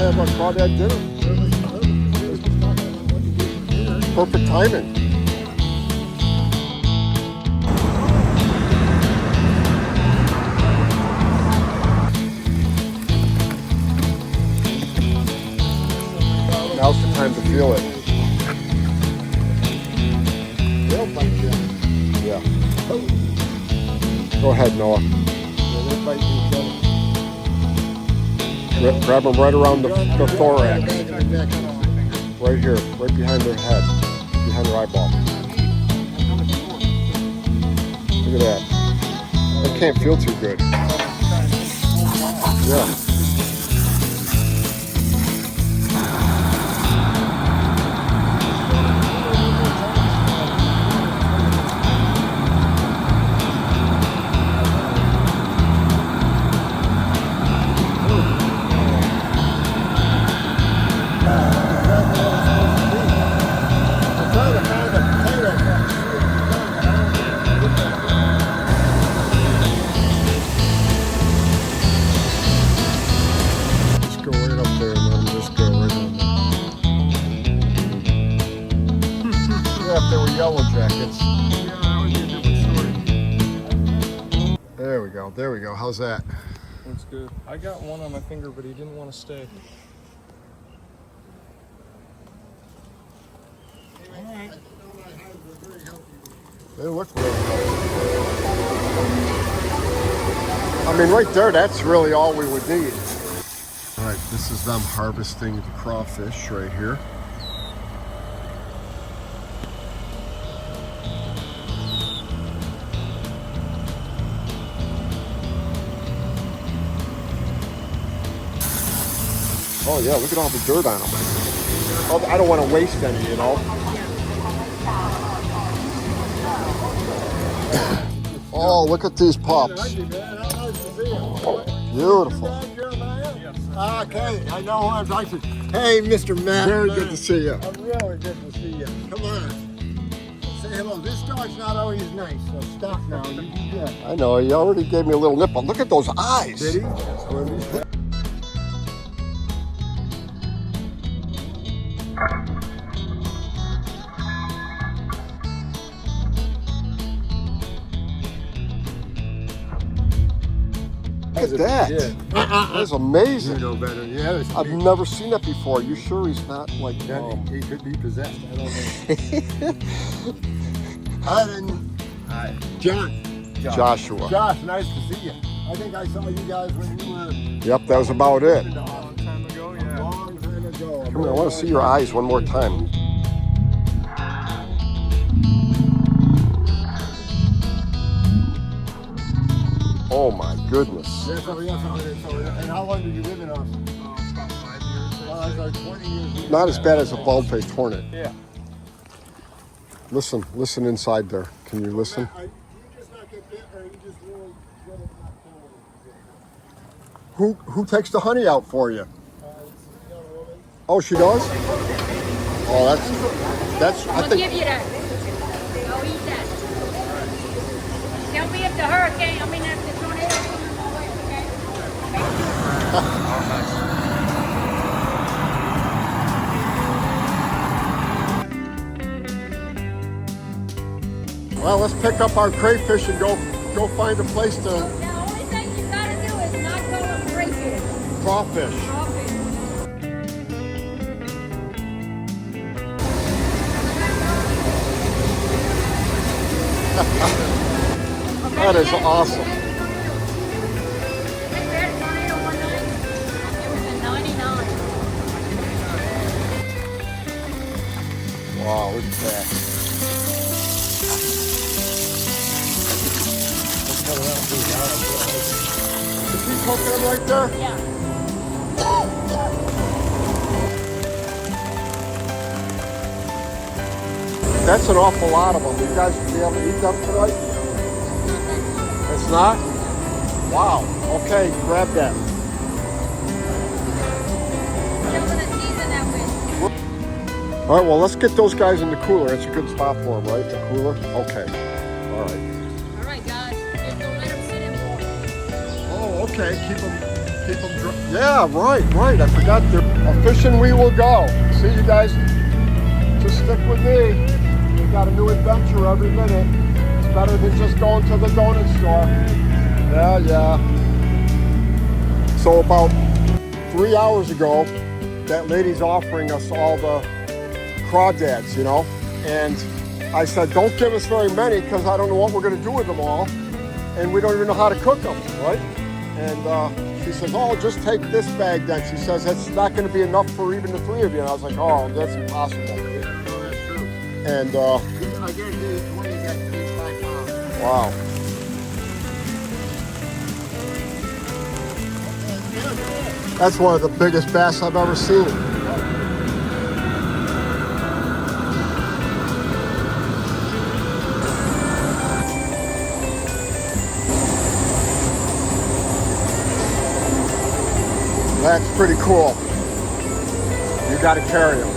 have a crawdad dinner. Perfect timing. Now's the time to feel it. They'll bite you. Yeah. Go ahead, Noah. Yeah, they'll bite each other. Grab them right around the thorax. Back of their neck. Right here, right behind their head, behind their eyeball. Look at that. That can't feel too good. Yeah. If they were yellow jackets. Yeah, that would be a different story. There we go. There we go. How's that? That's good. I got one on my finger, but he didn't want to stay. Alright. They look really healthy. I mean, right there, that's really all we would need. All right, this is them harvesting the crawfish right here. Oh yeah, look at all the dirt on them. Oh, I don't want to waste any, you know. Oh, look at these pups. Beautiful. Okay, I know who I'm talking to. Hey, Mr. Matt. Very good to see you. Really good to see you. Come on. Say hello. This dog's not always nice, so stop now. You do that. I know, he already gave me a little nip, but look at those eyes. Did he? Look at that. That's amazing. You know better. Yeah, I've never seen that before. You sure he's not like... he could be possessed. I don't know. Hi, then. Hi. John. Joshua. Josh, nice to see you. I think I saw you guys when you were... Yep, that was about it. A long time ago, yeah. A long time ago. Come here, I want to see your eyes one more time. Oh my goodness. Yes, and how long did you live in us? About 5 years. That's like 20 years. Not as bad as a bald-faced hornet. Yeah. Listen inside there. Can you listen? You just not get bit, or you just really get it not killing? Who takes the honey out for you? It's a young woman. Oh, she does? Oh, that's. I I'll think. give you that. I'll eat that. Tell me if the hurricane, if the tornado comes my way, okay? Well, let's pick up our crayfish and go find a place to The only thing you gotta do is not go on crayfish. crawfish. That is awesome. We had a tornado one night. It was a 99. Wow, look at that. Is he cooking them right there? Yeah. That's an awful lot of them. You guys will be able to eat them tonight? It's not? Wow. Okay, grab that. You're gonna season that with. All right, well, let's get those guys in the cooler. It's a good spot for them, right? The cooler? Okay. All right. All right, guys. Just don't let them sit in water. Oh, okay. Keep keep them dry. Yeah, right. I forgot. Fishing we will go. See you guys. Just stick with me. We got a new adventure every minute. It's better than just going to the donut store. Yeah. So about 3 hours ago, that lady's offering us all the crawdads, you know, and I said, don't give us very many because I don't know what we're going to do with them all, and we don't even know how to cook them, right? And she says, oh, just take this bag then. She says, that's not going to be enough for even the 3 of you. And I was like, oh, that's impossible. No, that's true. And I guarantee you, when you got 3 to 5 pounds. wow. That's one of the biggest bass I've ever seen. That's pretty cool. You got to carry them.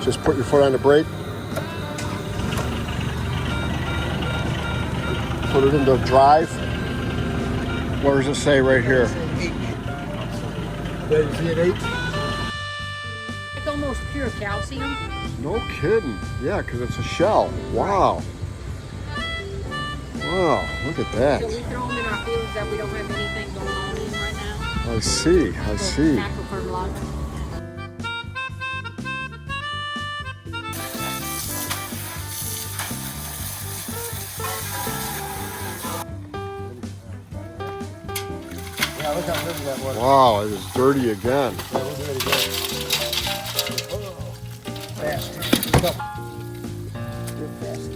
Just put your foot on the brake. Put it into drive. What does it say right here? Yeah, you see an 8? It's almost pure calcium. No kidding. Yeah, because it's a shell. Wow. Wow, look at that. So we throw them in our fields that we don't have anything going on in right now. I see. Natural fertilizer. Yeah, look how dirty that was. Wow, it is dirty again. Yeah, look at it again. Fast. Real fast.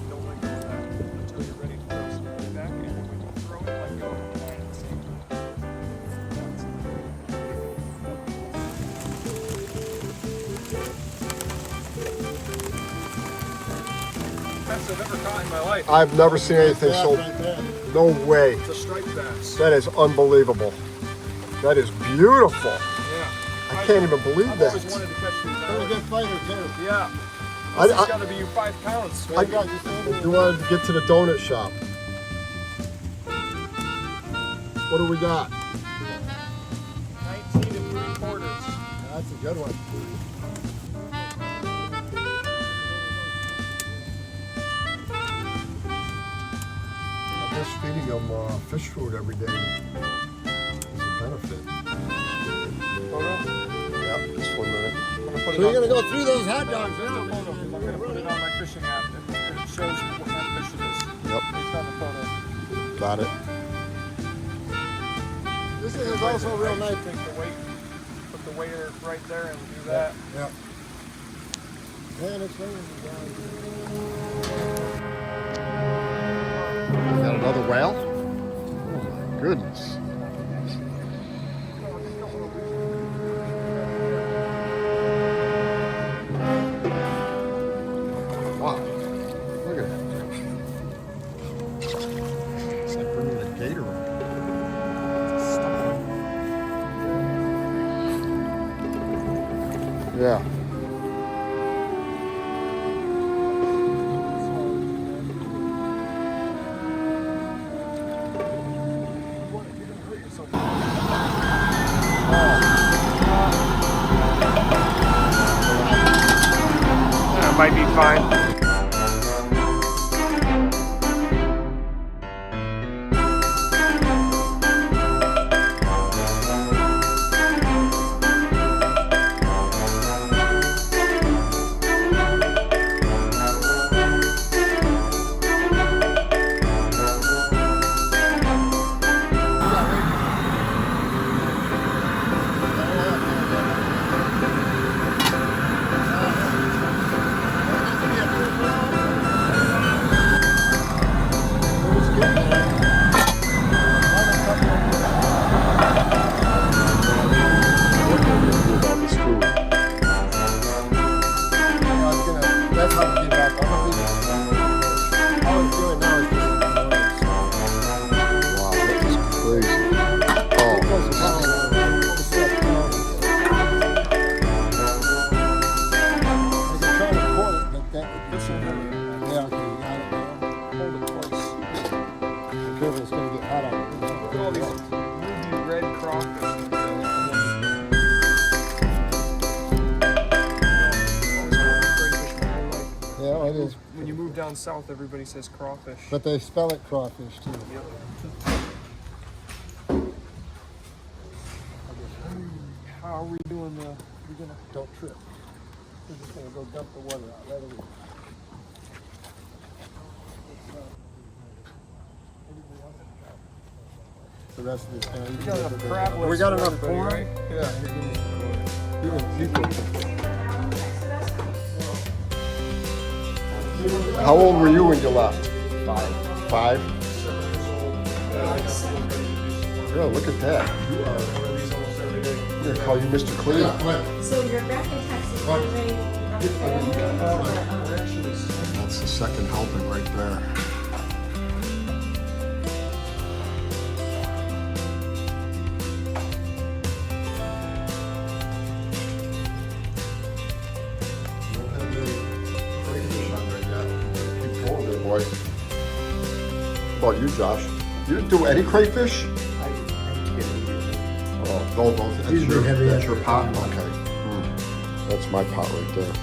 Don't let go of that until you're ready to throw something back, and when you throw it, let go of the line at the same time. Best I've ever caught in my life. I've never seen anything Bass so. right there. No way. It's a striped bass. That is unbelievable. That is beautiful. Yeah. I can't even believe I've that. always wanted to catch these. Pretty good fighter, too. Yeah. I- This has I- got to be 5 pounds. I got. You wanted to get to the donut shop. What do we got? 19 3/4. That's a good one. I guess feeding them fish food every day is a benefit. Yep, just 1 minute. So you're going to go through those hot dogs now. I'm going to put it on my fishing app. It shows what kind of fish it is. Yep, Based on the photo. got it. This thing is also real nice. Take the weight, put the waiter right there and do that. Yeah. Man, it's raining down. Got another whale? Oh my goodness. Wow. Look at that. It's like bringing a gator in. Yeah. That might be fine. river's gonna get hot out. Look at all these ruby red crawfish. Yeah, it is. When you move down south, everybody says crawfish. But they spell it crawfish too. How are we doing the? We're gonna. Don't trip. We're just gonna go dump the water out right away. The rest of this town. We got enough crab legs. We got for enough everybody, corn? right? Yeah. How old were you when you left? 5. Yeah, look at that. I'm gonna call you Mr. Clean. So you're back in Texas. That's the second helping right there. Keep going there, boy. How about you, Josh? You didn't do any crayfish? Oh, no, that's your pot? Okay. That's my pot right there.